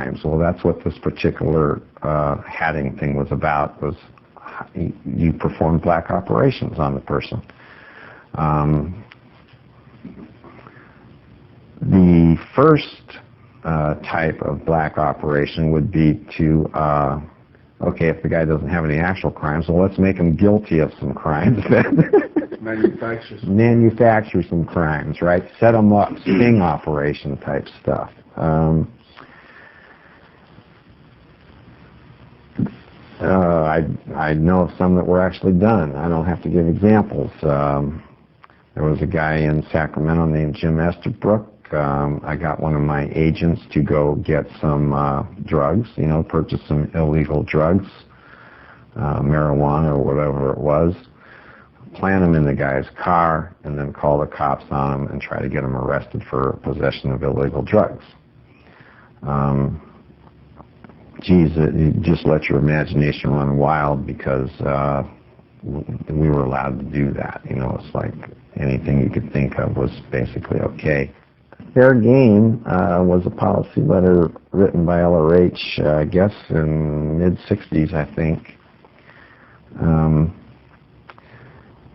crimes. Well, that's what this particular hatting thing was about, was you perform black operations on the person. The first type of black operation would be to, okay, if the guy doesn't have any actual crimes, well, let's make him guilty of some crimes. Manufacture some crimes, right? Set them up, sting operation type stuff. I know of some that were actually done. I don't have to give examples. There was a guy in Sacramento named Jim Estabrook. I got one of my agents to go get some drugs, purchase some illegal drugs, marijuana or whatever it was, plant them in the guy's car, and then call the cops on him and try to get him arrested for possession of illegal drugs. Just let your imagination run wild, because we were allowed to do that. It's like anything you could think of was basically okay. Fair game was a policy letter written by LRH, I guess, in mid-'60s, I think.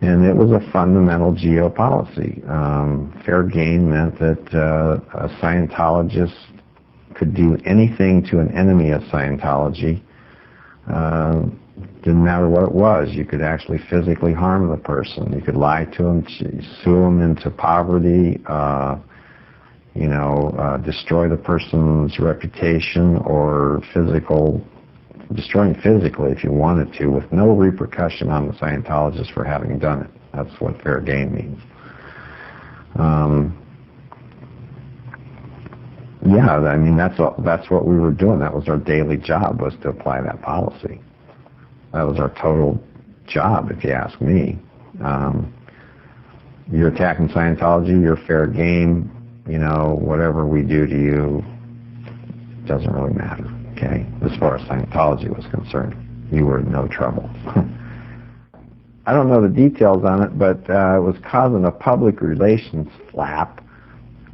And it was a fundamental geopolicy. Fair game meant that a Scientologist could do anything to an enemy of Scientology. Didn't matter what it was. You could actually physically harm the person. You could lie to them, sue them into poverty, destroy the person's reputation, or destroying physically if you wanted to, with no repercussion on the Scientologist for having done it. That's what fair game means. That's what we were doing. That was our daily job, was to apply that policy. That was our total job, if you ask me. You're attacking Scientology, you're fair game. Whatever we do to you doesn't really matter, okay? As far as Scientology was concerned, you were in no trouble. I don't know the details on it, but it was causing a public relations flap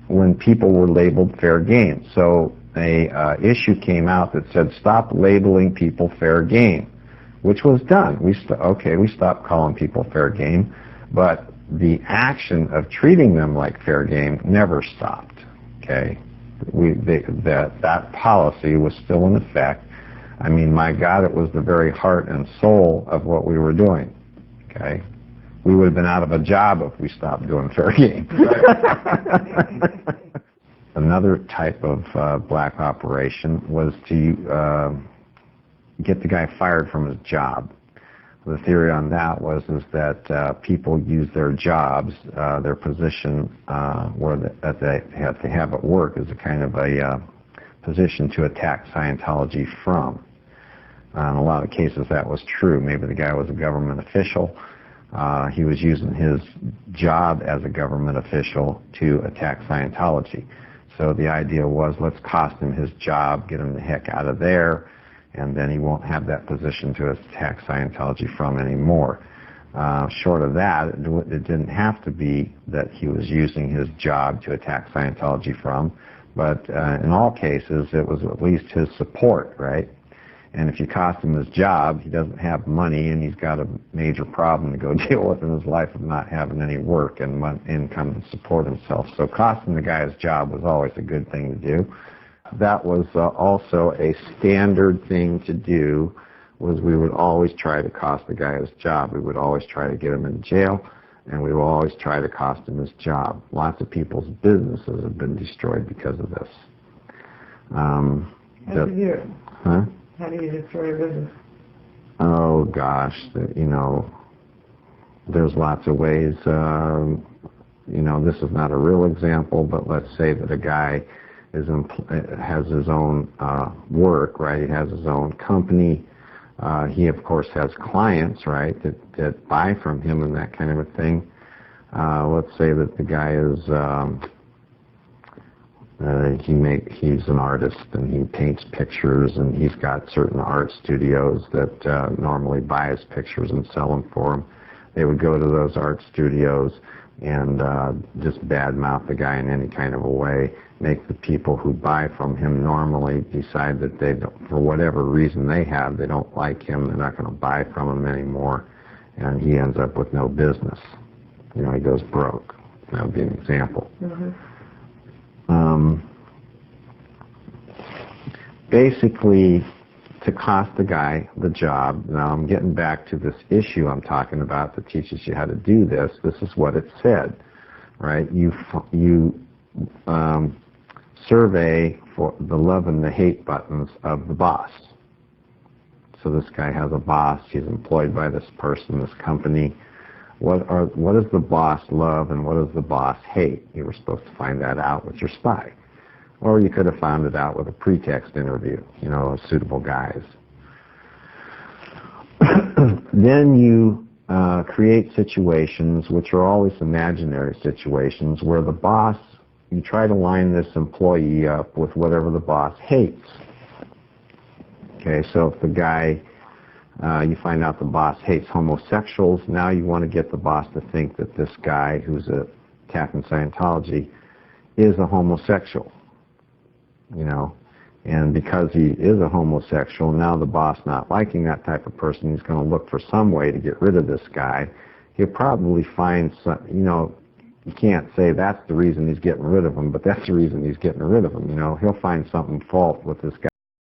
when people were labeled fair game. So a issue came out that said, stop labeling people fair game, which was done. We stopped calling people fair game, but the action of treating them like fair game never stopped, okay? That policy was still in effect. I mean, my God, it was the very heart and soul of what we were doing, okay? We would have been out of a job if we stopped doing fair game. Another type of black operation was to get the guy fired from his job. The theory on that was that people use their jobs, their position that they have at work, as a kind of a position to attack Scientology from. In a lot of cases that was true. Maybe the guy was a government official. He was using his job as a government official to attack Scientology. So the idea was, let's cost him his job, get him the heck out of there, and then he won't have that position to attack Scientology from anymore. Short of that, it didn't have to be that he was using his job to attack Scientology from, but in all cases, it was at least his support, right? And if you cost him his job, he doesn't have money, and he's got a major problem to go deal with in his life of not having any work and income to support himself. So costing the guy his job was always a good thing to do. That was also a standard thing to do, was we would always try to cost the guy his job. We would always try to get him in jail, and we would always try to cost him his job. Lots of people's businesses have been destroyed because of this. How do you destroy a business? Oh, gosh, there's lots of ways. This is not a real example, but let's say that a guy has his own work, right? He has his own company. He, of course, has clients, right, that buy from him and that kind of a thing. Let's say that the guy is he's an artist, and he paints pictures, and he's got certain art studios that normally buy his pictures and sell them for him. They would go to those art studios. and just badmouth the guy in any kind of a way, make the people who buy from him normally decide that they don't, for whatever reason they have, they don't like him, they're not going to buy from him anymore, and he ends up with no business. You know, he goes broke. That would be an example. Mm-hmm. Basically, to cost the guy the job, now I'm getting back to this issue I'm talking about that teaches you how to do this. This is what it said, right? You survey for the love and the hate buttons of the boss. So this guy has a boss. He's employed by this person, this company. What does the boss love and what does the boss hate? You were supposed to find that out with your spy. Or you could have found it out with a pretext interview, you know, suitable guys. Then you create situations, which are always imaginary situations, where the boss, you try to line this employee up with whatever the boss hates. Okay, so if the guy, you find out the boss hates homosexuals, now you want to get the boss to think that this guy who's attacking Scientology is a homosexual. You know, and because he is a homosexual, now the boss not liking that type of person, he's going to look for some way to get rid of this guy. He'll probably find some, you know, you can't say that's the reason he's getting rid of him, but that's the reason he's getting rid of him, you know. He'll find something fault with this guy.